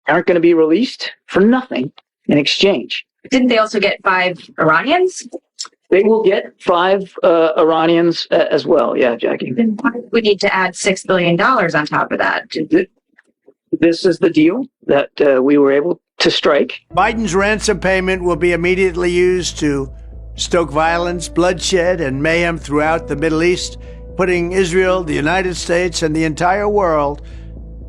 aren't going to be released for nothing in exchange. Didn't they also get 5 Iranians? They will get 5 Iranians as well. Yeah, Jackie. Then why do we need to add $6 billion on top of that? This is the deal that we were able to strike. Biden's ransom payment will be immediately used to stoke violence, bloodshed, and mayhem throughout the Middle East, putting Israel, the United States, and the entire world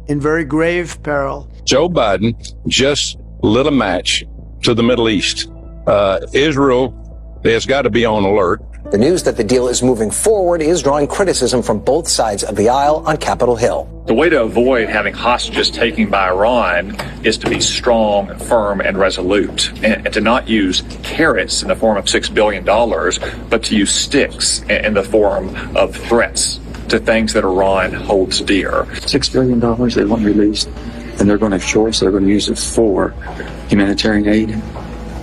in very grave peril. Joe Biden just lit a match to the Middle East. Israel has got to be on alert. The news that the deal is moving forward is drawing criticism from both sides of the aisle on Capitol Hill. The way to avoid having hostages taken by Iran is to be strong, firm, and resolute, and to not use carrots in the form of $6 billion, but to use sticks in the form of threats to things that Iran holds dear. $6 billion they want released, and they're going to have choice. They're going to use it for humanitarian aid.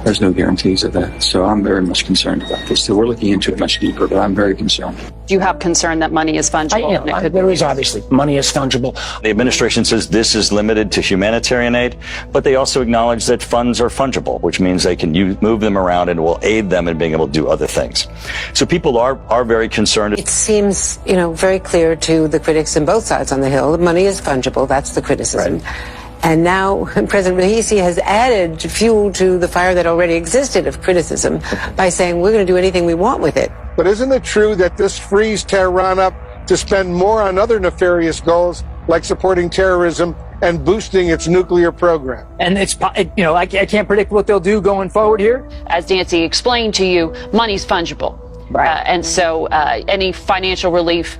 There's no guarantees of that. So I'm very much concerned about this. So we're looking into it much deeper, but I'm very concerned. Do you have concern that money is fungible? There is obviously money is fungible. The administration says this is limited to humanitarian aid, but they also acknowledge that funds are fungible, which means they can move them around and will aid them in being able to do other things. So people are very concerned. It seems, very clear to the critics on both sides on the Hill that money is fungible. That's the criticism. Right. And now President Raisi has added fuel to the fire that already existed of criticism by saying we're going to do anything we want with it. But isn't it true that this frees Tehran up to spend more on other nefarious goals like supporting terrorism and boosting its nuclear program? And I can't predict what they'll do going forward here. As Nancy explained to you, money's fungible. Right. And so any financial relief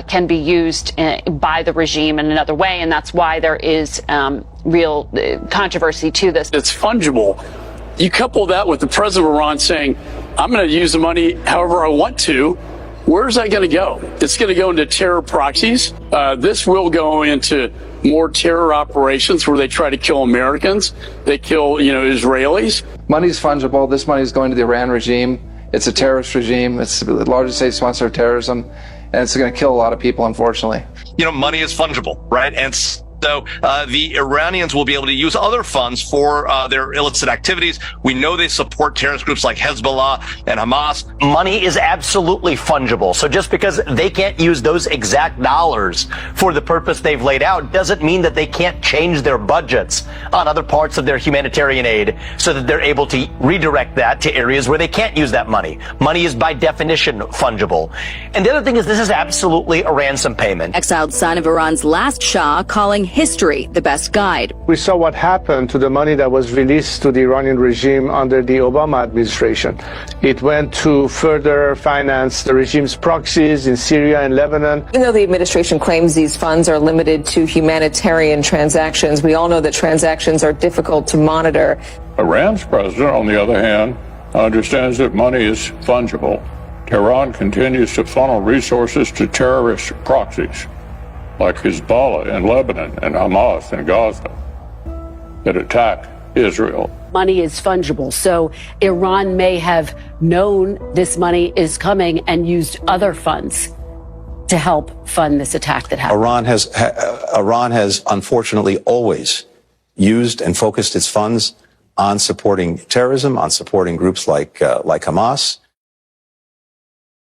can be used by the regime in another way, and that's why there is real controversy to this. It's fungible. You couple that with the president of Iran saying, I'm going to use the money however I want to. Where's that going to go? It's going to go into terror proxies. This will go into more terror operations where they try to kill Americans. They kill, Israelis. Money's fungible. This money is going to the Iran regime. It's a terrorist regime. It's the largest state sponsor of terrorism, and it's going to kill a lot of people, unfortunately. Money is fungible, right? And so the Iranians will be able to use other funds for their illicit activities. We know they support terrorist groups like Hezbollah and Hamas. Money is absolutely fungible. So just because they can't use those exact dollars for the purpose they've laid out doesn't mean that they can't change their budgets on other parts of their humanitarian aid so that they're able to redirect that to areas where they can't use that money. Money is by definition fungible. And the other thing is this is absolutely a ransom payment. Exiled son of Iran's last Shah calling history the best guide. We saw what happened to the money that was released to the Iranian regime under the Obama administration. It went to further finance the regime's proxies in Syria and Lebanon. Even though the administration claims these funds are limited to humanitarian transactions, we all know that transactions are difficult to monitor. Iran's president, on the other hand, understands that money is fungible. Tehran continues to funnel resources to terrorist proxies like Hezbollah in Lebanon and Hamas in Gaza that attack Israel. Money is fungible, so Iran may have known this money is coming and used other funds to help fund this attack that happened. Iran has unfortunately always used and focused its funds on supporting terrorism, on supporting groups like Hamas.